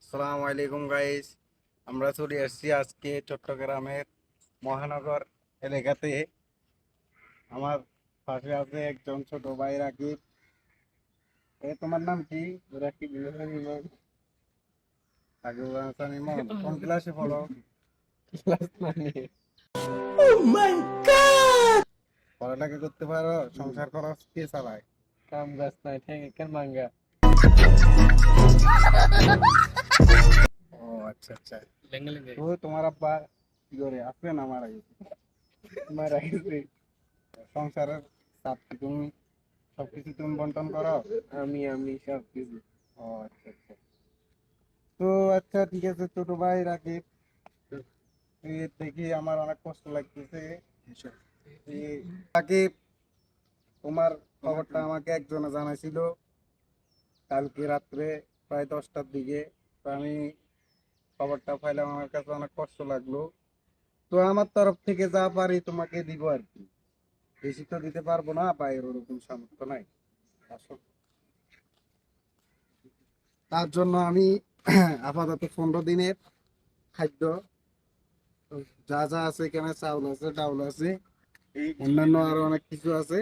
আসসালামু আলাইকুম গাইস। আমরা চলে আসছি আজকে চট্টগ্রামের মহানগর এলাকাতে। আমার পাশে আছে একজন ছোট ভাই রাকিব। তোমার নাম কি? রাকিব ইমন। রাকিব হাসান ইমন, কোন ক্লাসে পড়ো? ক্লাস 9। পড়ালেখা করতে পারো? সংসার খরচ কে চালায়? কাম গাছ নাই ঠেঙ্গে কেন মাঙ্গা। ও আচ্ছা আচ্ছা। তো তোমার আব্বা কি করে? আছে না মারা গেছে? মারা গেছে। সংসারের চাপ কি তুমি সবকিছু তুমি বন্টন করো? আমি সবকিছু। ও আচ্ছা আচ্ছা। তো আচ্ছা ঠিক আছে ছোট ভাই রাকিব, তুই দেখি আমার অনেক কষ্ট লাগতেছে। রাকিব, তোমার খবরটা আমাকে একজনে জানাইছিল কালকে রাত্রে প্রায় 10টার দিকে। তো আমি খবরটা পাইলাম, আমার কাছে অনেক কষ্ট লাগলো। তো আমার তরফ থেকে যা পারি তোমাকে দিব আর কি। বেশি তো দিতে পারবো না, পায়ের ওরকম সামর্থ্য নাই আসলে। তার জন্য আমি আপাতত 15 দিনের খাদ্য যা যা আছে, এখানে চাউল আছে, ডাউল আছে, অন্যান্য আরো অনেক কিছু আছে,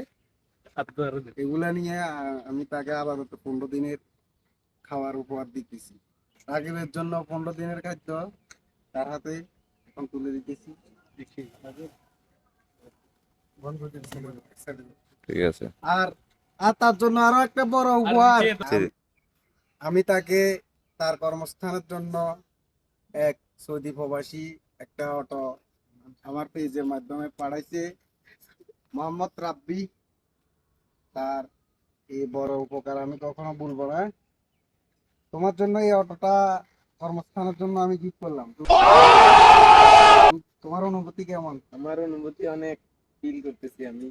এগুলা নিয়ে আমি তাকে আপাতত 15 দিনের খাওয়ার উপহার দিতেছি। রাকিবের জন্য 15 দিনের খাদ্য তার হাতে এখন তুলে দিতেছি। ঠিক আছে। আর আর তার জন্য আরো একটা বড় উপহার, আমি তাকে তার কর্মস্থানের জন্য এক সৌদি প্রবাসী একটা অটো আমার পেজের মাধ্যমে পাঠাইছে, মোহাম্মদ রাব্বি। তার এই বড় উপকার আমি কখনো ভুলবো না। তোমার জন্য এই অটোটা কর্মস্থানের জন্য আমি গিফট করলাম। তোমার অনুভূতি কেমন? আমার অনুভূতি অনেক ফিল করতেছি আমি।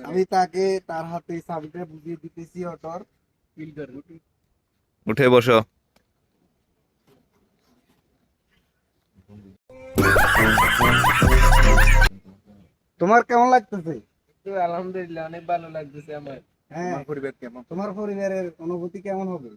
আমি তাকে তার হাতে চাবিটা বুঝিয়ে দিতেছি অটোর। ফিল করবো। উঠে বসো। তোমার কেমন লাগতেছে? আলহামদুলিল্লাহ অনেক ভালো লাগতেছে আমার। হ্যাঁ, পরিবার কেমন? তোমার পরিবারের অনুভূতি কেমন হবে?